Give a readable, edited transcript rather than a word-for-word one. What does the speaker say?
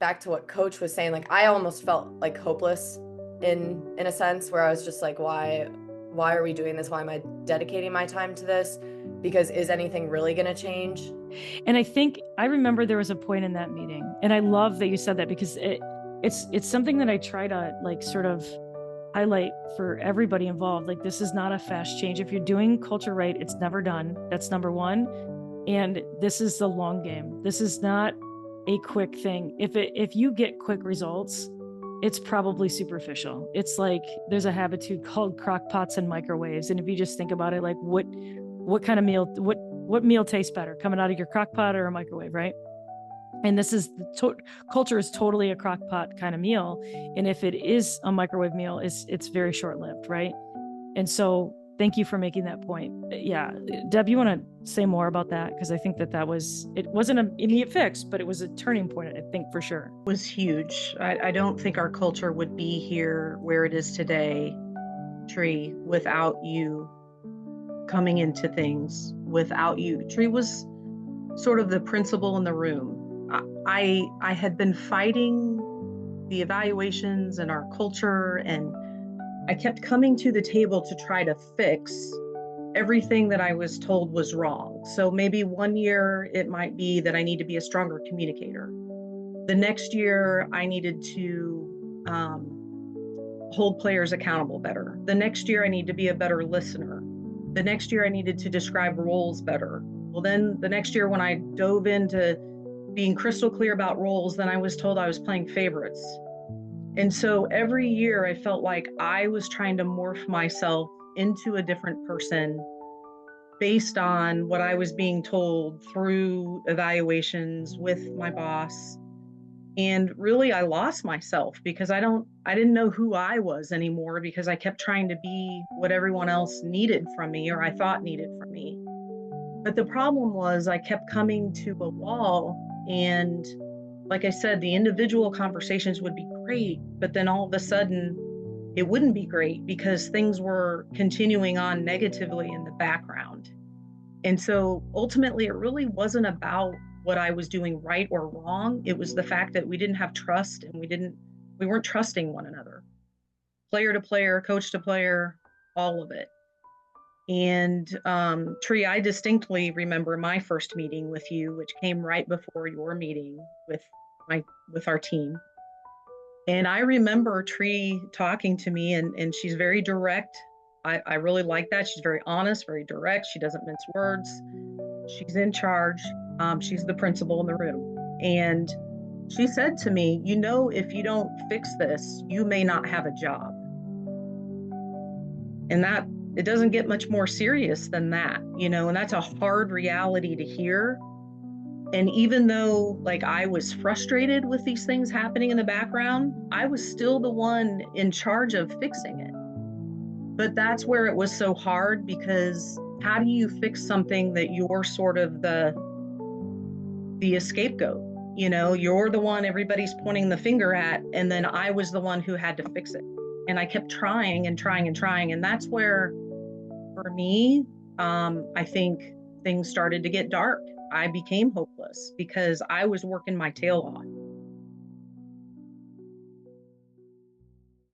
back to what Coach was saying, like I almost felt like hopeless in a sense where I was just like, why are we doing this? Why am I dedicating my time to this? Because is anything really going to change? And I think I remember there was a point in that meeting, and I love that you said that because it's something that I try to like sort of highlight for everybody involved. Like this is not a fast change. If you're doing culture right, it's never done. That's number one. And this is the long game. This is not a quick thing. If you get quick results, it's probably superficial. It's like there's a habitude called crock pots and microwaves. And if you just think about it, like what kind of meal, what meal tastes better coming out of your crock pot or a microwave, right? And this is culture is totally a crock pot kind of meal. And if it is a microwave meal, it's very short lived, right? And so thank you for making that point. Yeah. Deb, you want to say more about that? Because I think that it wasn't an immediate fix, but it was a turning point, I think, for sure. Was huge. I don't think our culture would be here where it is today, Tree, without you coming into things, without you. Tree was sort of the principal in the room. I had been fighting the evaluations and our culture, and I kept coming to the table to try to fix everything that I was told was wrong. So maybe one year it might be that I need to be a stronger communicator. The next year I needed to hold players accountable better. The next year I need to be a better listener. The next year I needed to describe roles better. Well, then the next year when I dove into being crystal clear about roles, then I was told I was playing favorites. And so every year I felt like I was trying to morph myself into a different person based on what I was being told through evaluations with my boss. And really I lost myself because I didn't know who I was anymore because I kept trying to be what everyone else needed from me or I thought needed from me. But the problem was I kept coming to a wall, and like I said, the individual conversations would be great, but then all of a sudden it wouldn't be great because things were continuing on negatively in the background. And so ultimately, it really wasn't about what I was doing right or wrong. It was the fact that we didn't have trust and we weren't trusting one another, player to player, coach to player, all of it. And Tree, I distinctly remember my first meeting with you, which came right before your meeting with our team. And I remember Tree talking to me, and she's very direct. I really like that. She's very honest, very direct. She doesn't mince words. She's in charge. She's the principal in the room. And she said to me, you know, if you don't fix this, you may not have a job. And that it doesn't get much more serious than that, you know, and that's a hard reality to hear. And even though like I was frustrated with these things happening in the background, I was still the one in charge of fixing it. But that's where it was so hard because how do you fix something that you're sort of the scapegoat? You know, you're the one everybody's pointing the finger at, and then I was the one who had to fix it. And I kept trying and trying and trying. And that's where, for me, I think things started to get dark. I became hopeless because I was working my tail off.